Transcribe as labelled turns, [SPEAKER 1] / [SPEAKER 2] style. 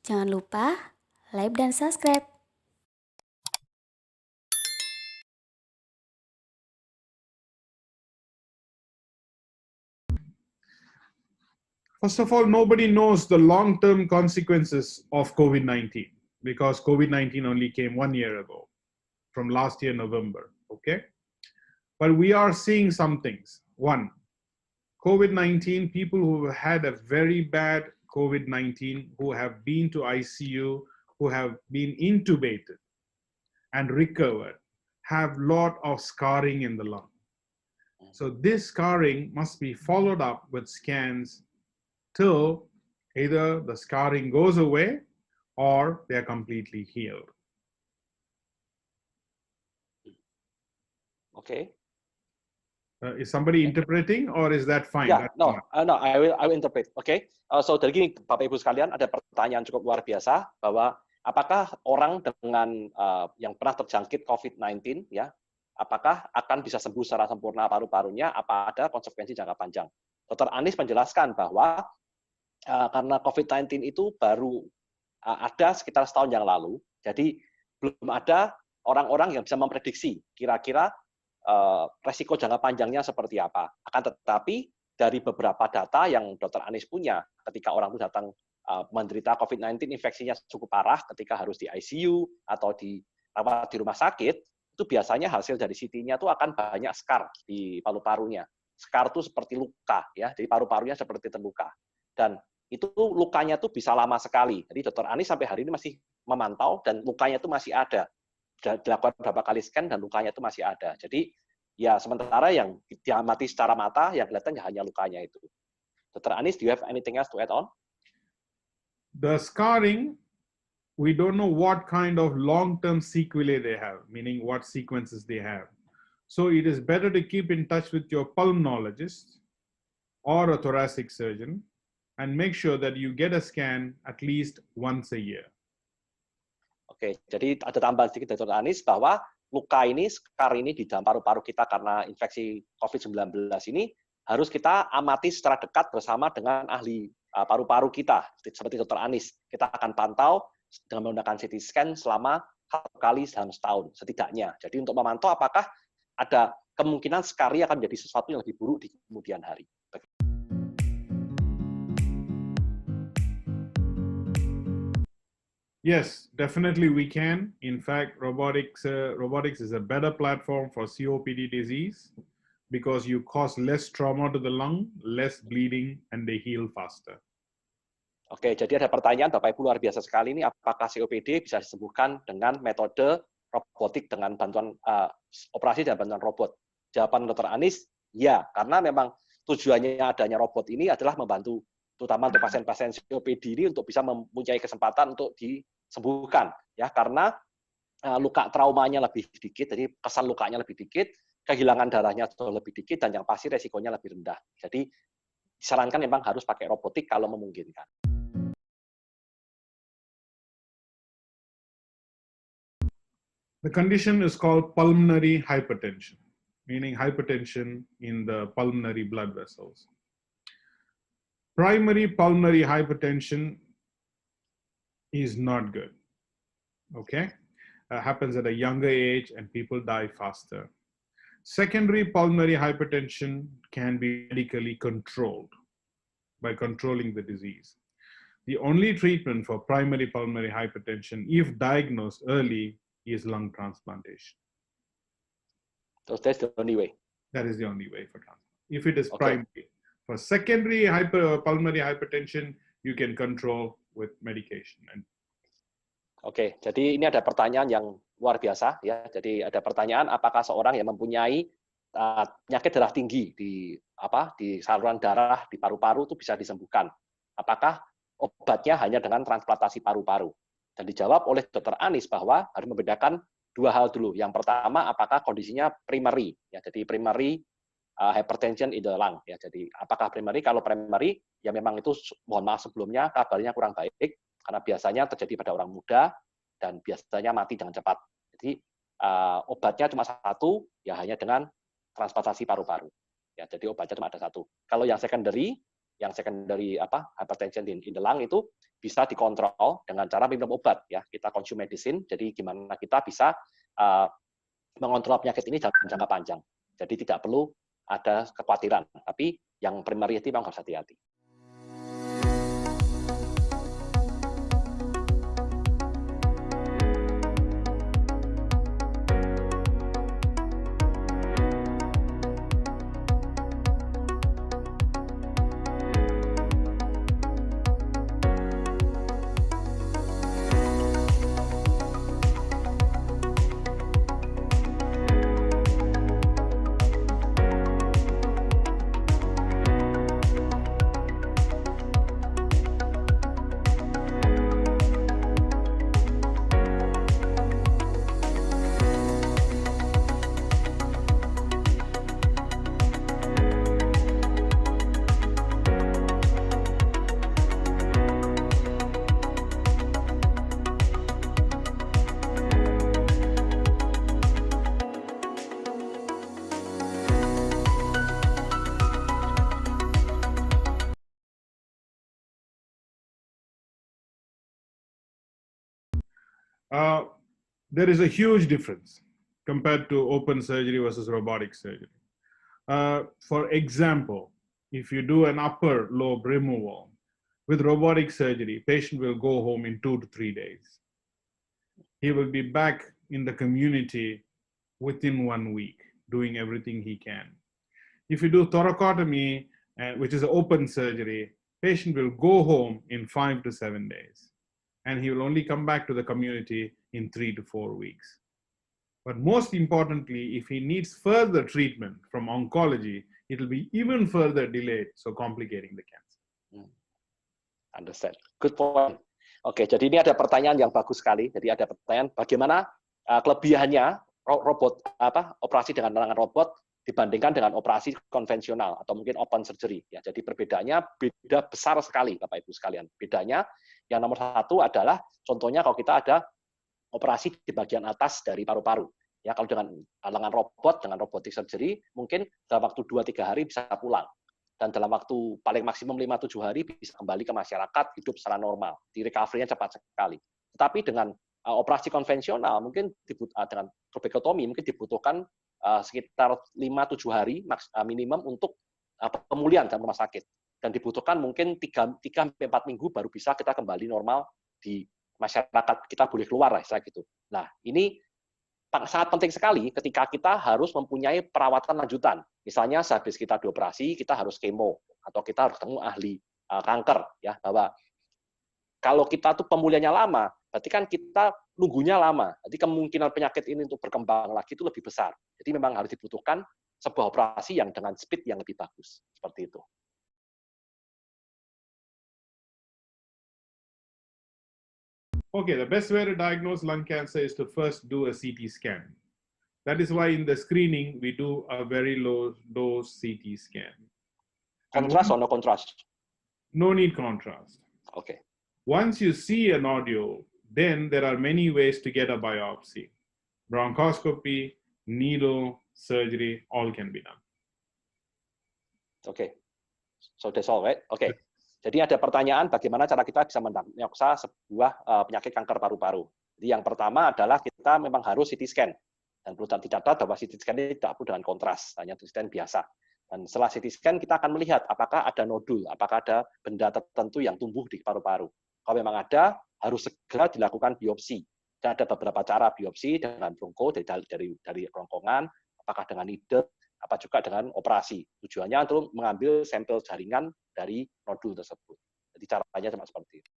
[SPEAKER 1] Jangan lupa like dan subscribe.
[SPEAKER 2] First of all, nobody knows the long-term consequences of COVID-19 because COVID-19 only came 1 year ago, from last year, November, okay? But we are seeing some things. One, COVID-19, people who had a very bad COVID-19, who have been to ICU, who have been intubated and recovered, have lot of scarring in the lung. So this scarring must be followed up with scans till either the scarring goes away or they are completely healed.
[SPEAKER 3] Okay.
[SPEAKER 2] Is somebody interpreting or is that fine?
[SPEAKER 3] Yeah,
[SPEAKER 2] That's
[SPEAKER 3] no,
[SPEAKER 2] fine.
[SPEAKER 3] no, I will interpret. Okay. So dari gini, Bapak Ibu sekalian, ada pertanyaan cukup luar biasa bahwa apakah orang dengan yang pernah terjangkit COVID-19, ya, apakah akan bisa sembuh secara sempurna paru-parunya? Apa ada konsekuensi jangka panjang? Dr. Anies menjelaskan bahwa karena COVID-19 itu baru ada sekitar setahun yang lalu, jadi belum ada orang-orang yang bisa memprediksi kira-kira resiko jangka panjangnya seperti apa. Akan tetapi dari beberapa data yang Dr. Anies punya, ketika orang itu datang menderita COVID-19, infeksinya cukup parah, ketika harus di ICU atau dirawat di rumah sakit, itu biasanya hasil dari CT-nya itu akan banyak scar di paru-parunya. Scar itu seperti luka, ya, jadi paru-parunya seperti terluka. Dan itu lukanya tuh bisa lama sekali. Jadi Dr. Anies sampai hari ini masih memantau dan lukanya itu masih ada. Dilakukan beberapa kali scan dan lukanya itu masih ada. Jadi ya sementara yang diamati secara mata yang kelihatan hanya lukanya itu. Dr. Anies, do you have anything else to add on?
[SPEAKER 2] The scarring, we don't know what kind of long-term sequelae they have, meaning what sequences they have. So it is better to keep in touch with your pulmonologist or a thoracic surgeon and make sure that you get a scan at least once a year.
[SPEAKER 3] Oke, jadi ada tambahan sedikit dari Dr. Anies bahwa luka ini, scar ini di dalam paru-paru kita karena infeksi COVID-19 ini harus kita amati secara dekat bersama dengan ahli paru-paru kita, seperti Dr. Anies. Kita akan pantau dengan menggunakan CT scan selama 1 kali dalam setahun setidaknya. Jadi untuk memantau apakah ada kemungkinan scarnya akan menjadi sesuatu yang lebih buruk di kemudian hari.
[SPEAKER 2] Yes, definitely we can. In fact, robotics is a better platform for COPD disease because you cause less trauma to the lung, less bleeding, and they heal faster.
[SPEAKER 3] Oke, jadi ada pertanyaan Bapak Ibu luar biasa sekali ini, apakah COPD bisa disembuhkan dengan metode robotik dengan bantuan operasi dan bantuan robot? Jawaban Dr. Anies, ya, karena memang tujuannya adanya robot ini adalah membantu terutama untuk pasien-pasien COPD ini untuk bisa mempunyai kesempatan untuk disembuhkan, ya, karena luka traumanya lebih sedikit, jadi kesan lukanya lebih dikit, kehilangan darahnya lebih dikit, dan yang pasti resikonya lebih rendah. Jadi disarankan memang harus pakai robotik kalau memungkinkan.
[SPEAKER 2] The condition is called pulmonary hypertension, meaning hypertension in the pulmonary blood vessels. Primary pulmonary hypertension is not good, okay? Happens at a younger age and people die faster. Secondary pulmonary hypertension can be medically controlled by controlling the disease. The only treatment for primary pulmonary hypertension, if diagnosed early, is lung transplantation.
[SPEAKER 3] So that's the only way.
[SPEAKER 2] That is the only way for transplant. If it is primary. For secondary pulmonary hypertension, you can control with medication.
[SPEAKER 3] Oke, jadi ini ada pertanyaan yang luar biasa, ya. Jadi ada pertanyaan, apakah seorang yang mempunyai penyakit darah tinggi di saluran darah di paru-paru itu bisa disembuhkan? Apakah obatnya hanya dengan transplantasi paru-paru? Dan dijawab oleh Dr. Anies bahwa harus membedakan dua hal dulu. Yang pertama, apakah kondisinya primary, ya. Jadi primary hypertension in the lung, ya. Jadi apakah primary? Kalau primary, ya memang itu mohon maaf sebelumnya kabarnya kurang baik karena biasanya terjadi pada orang muda dan biasanya mati dengan cepat. Jadi obatnya cuma satu, ya hanya dengan transplantasi paru-paru. Ya, jadi obatnya cuma ada satu. Kalau yang secondary, yang secondary hypertension in the lung itu bisa dikontrol dengan cara minum obat ya. Kita consume medicine. Jadi gimana kita bisa mengontrol penyakit ini dalam jangka panjang. Jadi tidak perlu ada kekhawatiran. Tapi yang primary itu memang harus hati-hati.
[SPEAKER 2] There is a huge difference compared to open surgery versus robotic surgery. For example, if you do an upper lobe removal with robotic surgery, patient will go home in 2 to 3 days. He will be back in the community within 1 week, doing everything he can. If you do thoracotomy, which is an open surgery, patient will go home in 5 to 7 days, and he will only come back to the community in 3 to 4 weeks. But most importantly, if he needs further treatment from oncology, it will be even further delayed, so complicating the cancer.
[SPEAKER 3] Understand. Good point. Oke, jadi ini ada pertanyaan yang bagus sekali. Jadi ada pertanyaan bagaimana kelebihannya operasi dengan tangan robot dibandingkan dengan operasi konvensional atau mungkin open surgery. Ya, jadi perbedaannya beda besar sekali, Bapak Ibu sekalian. Bedanya yang nomor satu adalah contohnya kalau kita ada operasi di bagian atas dari paru-paru. Ya, kalau dengan robot, dengan robotic surgery, mungkin dalam waktu 2-3 hari bisa pulang. Dan dalam waktu paling maksimum 5-7 hari bisa kembali ke masyarakat, hidup secara normal. Di recovery-nya cepat sekali. Tetapi dengan operasi konvensional, mungkin dengan trabekotomi, mungkin dibutuhkan sekitar 5-7 hari minimum untuk pemulihan dalam rumah sakit. Dan dibutuhkan mungkin 3-4 minggu baru bisa kita kembali normal di masyarakat, kita boleh keluar lah, istilah gitu. Nah, ini sangat penting sekali ketika kita harus mempunyai perawatan lanjutan. Misalnya sehabis kita dioperasi, kita harus kemo, atau kita harus ketemu ahli kanker, ya, bahwa kalau kita tuh pemulihannya lama, berarti kan kita nunggunya lama. Jadi kemungkinan penyakit ini untuk berkembang lagi itu lebih besar. Jadi memang harus dibutuhkan sebuah operasi yang dengan speed yang lebih bagus. Seperti itu.
[SPEAKER 2] Okay, the best way to diagnose lung cancer is to first do a CT scan. That is why in the screening, we do a very low dose CT scan.
[SPEAKER 3] Contrast or no contrast?
[SPEAKER 2] No need contrast.
[SPEAKER 3] Okay.
[SPEAKER 2] Once you see a nodule, then there are many ways to get a biopsy. Bronchoscopy, needle, surgery, all can be done.
[SPEAKER 3] Okay. So that's all, right? Okay. Jadi ada pertanyaan bagaimana cara kita bisa mendiagnosa sebuah penyakit kanker paru-paru. Jadi yang pertama adalah kita memang harus CT scan. Dan perlu dicatat bahwa CT scan ini tidak perlu dengan kontras, hanya CT scan biasa. Dan setelah CT scan kita akan melihat apakah ada nodul, apakah ada benda tertentu yang tumbuh di paru-paru. Kalau memang ada, harus segera dilakukan biopsi. Dan ada beberapa cara biopsi dengan bronko dari kerongkongan, apakah dengan needle, apa juga dengan operasi. Tujuannya untuk mengambil sampel jaringan dari nodul tersebut. Jadi caranya cuma seperti itu.